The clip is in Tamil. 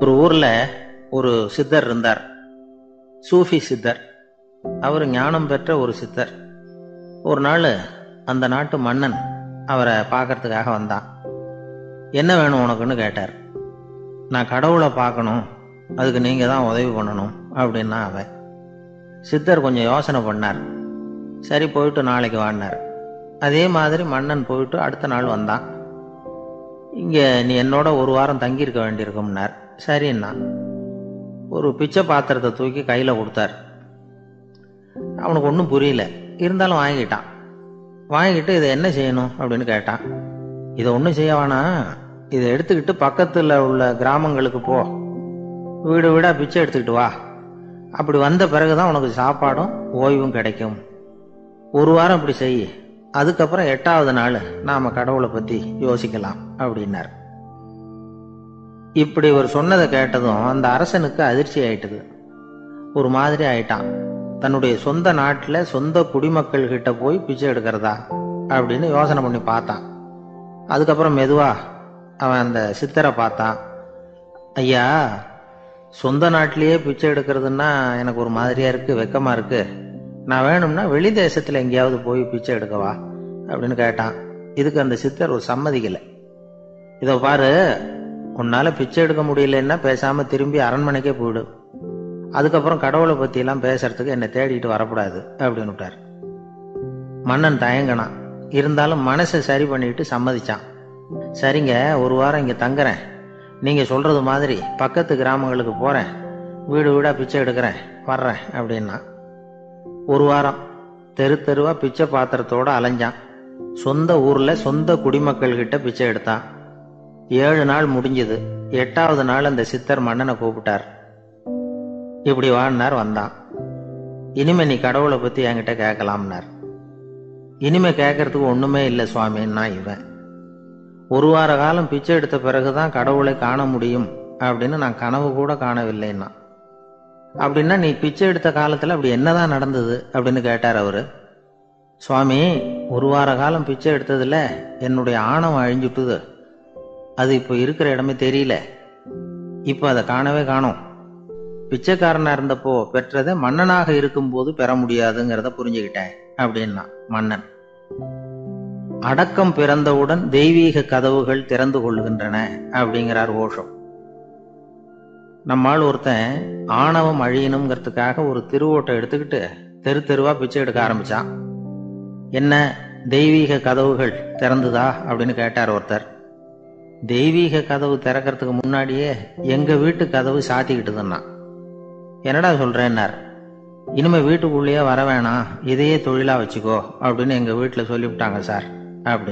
ஒரு ஊர்ல ஒரு சித்தர் இருந்தார். சூஃபி சித்தர். அவர் ஞானம் பெற்ற ஒரு சித்தர். ஒரு நாள் அந்த நாட்டு மன்னன் அவரை பார்க்கறதுக்காக வந்தான். என்ன வேணும் உனக்குன்னு கேட்டார். நான் கடவுளை பார்க்கணும், அதுக்கு நீங்க தான் உதவி பண்ணணும் அப்படின்னா அவன். சித்தர் கொஞ்சம் யோசனை பண்ணார். சரி, போயிட்டு நாளைக்கு வாடினார். அதே மாதிரி மன்னன் போயிட்டு அடுத்த நாள் வந்தான். இங்கே நீ என்னோட ஒரு வாரம் தங்கியிருக்க வேண்டியிருக்கும்னார். சரின்னா ஒரு பிச்சை பாத்திரத்தை தூக்கி கையில் கொடுத்தார். அவனுக்கு ஒன்றும் புரியல, இருந்தாலும் வாங்கிட்டான். வாங்கிட்டு இதை என்ன செய்யணும் அப்படின்னு கேட்டான். இதை ஒன்றும் செய்ய வேணாம், இதை எடுத்துக்கிட்டு பக்கத்தில் உள்ள கிராமங்களுக்கு போ, வீடு வீடாக பிச்சை எடுத்துக்கிட்டு வா. அப்படி வந்த பிறகுதான் உனக்கு சாப்பாடும் ஓய்வும் கிடைக்கும். ஒரு வாரம் இப்படி செய், அதுக்கப்புறம் 8வது நாள் நாம கடவுளை பற்றி யோசிக்கலாம் அப்படின்னார். இப்படி ஒரு சொன்னதை கேட்டதும் அந்த அரசனுக்கு அதிர்ச்சி ஆயிட்டது. ஒரு மாதிரி ஆயிட்டான். தன்னுடைய சொந்த நாட்டில் சொந்த குடிமக்கள் கிட்ட போய் பிச்சை எடுக்கிறதா அப்படின்னு யோசனை பண்ணி பார்த்தான். அதுக்கப்புறம் மெதுவா அவன் அந்த சித்தரை பார்த்தான். ஐயா, சொந்த நாட்டிலேயே பிச்சை எடுக்கிறதுன்னா எனக்கு ஒரு மாதிரியா இருக்கு, வெக்கமா இருக்கு. நான் வேணும்னா வெளி தேசத்துல எங்கேயாவது போய் பிச்சை எடுக்கவா அப்படின்னு கேட்டான். இதுக்கு அந்த சித்தர் ஒரு சம்மதிக்கலை. இதை பாரு, உன்னால பிச்சை எடுக்க முடியலன்னா பேசாம திரும்பி அரண்மனைக்கே போயிடு. அதுக்கப்புறம் கடவுளை பத்தி எல்லாம் பேசுறதுக்கு என்னை தேடிட்டு வரக்கூடாது அப்படின்னு விட்டார். மன்னன் தயங்கினான். இருந்தாலும் மனசை சரி பண்ணிட்டு சம்மதிச்சான். சரிங்க, ஒரு வாரம் இங்க தங்குறேன், நீங்க சொல்றது மாதிரி பக்கத்து கிராமங்களுக்கு போறேன், வீடு வீடா பிச்சை எடுக்கிறேன், வர்றேன் அப்படின்னா. ஒரு வாரம் தெரு தெருவா பிச்சை பாத்திரத்தோட அலைஞ்சான். சொந்த ஊர்ல சொந்த குடிமக்கள் கிட்ட பிச்சை எடுத்தான். 7 நாள் முடிஞ்சது. 8வது நாள் அந்த சித்தர் மன்னனை கூப்பிட்டார். இப்படி வாழ்னார். வந்தான். இனிமே நீ கடவுளை பத்தி என்கிட்ட கேட்கலாம்னார். இனிமே கேட்கறதுக்கு ஒண்ணுமே இல்லை சுவாமின்னா இவன். ஒரு வார காலம் பிச்சை எடுத்த பிறகுதான் கடவுளை காண முடியும் அப்படின்னு நான் கனவு கூட காணவில்லைன்னா. அப்படின்னா நீ பிச்சை எடுத்த காலத்துல அப்படி என்னதான் நடந்தது அப்படின்னு கேட்டார் அவரு. சுவாமி, ஒரு வார காலம் பிச்சை எடுத்ததுல என்னுடைய ஆணவம் அழிஞ்சுட்டுது. அது இப்போ இருக்கிற இடமே தெரியல. இப்போ அதை காணவே காணோம். பிச்சைக்காரனா இருந்தப்போ பெற்றதை மன்னனாக இருக்கும்போது பெற முடியாதுங்கிறத புரிஞ்சுக்கிட்டேன் அப்படின்னா மன்னன். அடக்கம் பிறந்தவுடன் தெய்வீக கதவுகள் திறந்து கொள்ளுகின்றன அப்படிங்கிறார் ஓஷோ. நம்மால் ஒருத்தன் ஆணவம் அழியணுங்கிறதுக்காக ஒரு திருவோட்டை எடுத்துக்கிட்டு தெரு தெருவா பிச்சை எடுக்க ஆரம்பிச்சான். என்ன, தெய்வீக கதவுகள் திறந்துதா அப்படின்னு கேட்டார் ஒருத்தர். தெய்வீக கதவு திறக்கிறதுக்கு முன்னாடியே எங்க வீட்டு கதவு சாத்திக்கிட்டுதுன்னா. என்னடா சொல்றேன்னார். இனிமே வீட்டுக்குள்ளேயே வர வேணாம், இதையே தொழிலா வச்சுக்கோ அப்படின்னு எங்க வீட்டுல சொல்லிவிட்டாங்க சார் அப்படி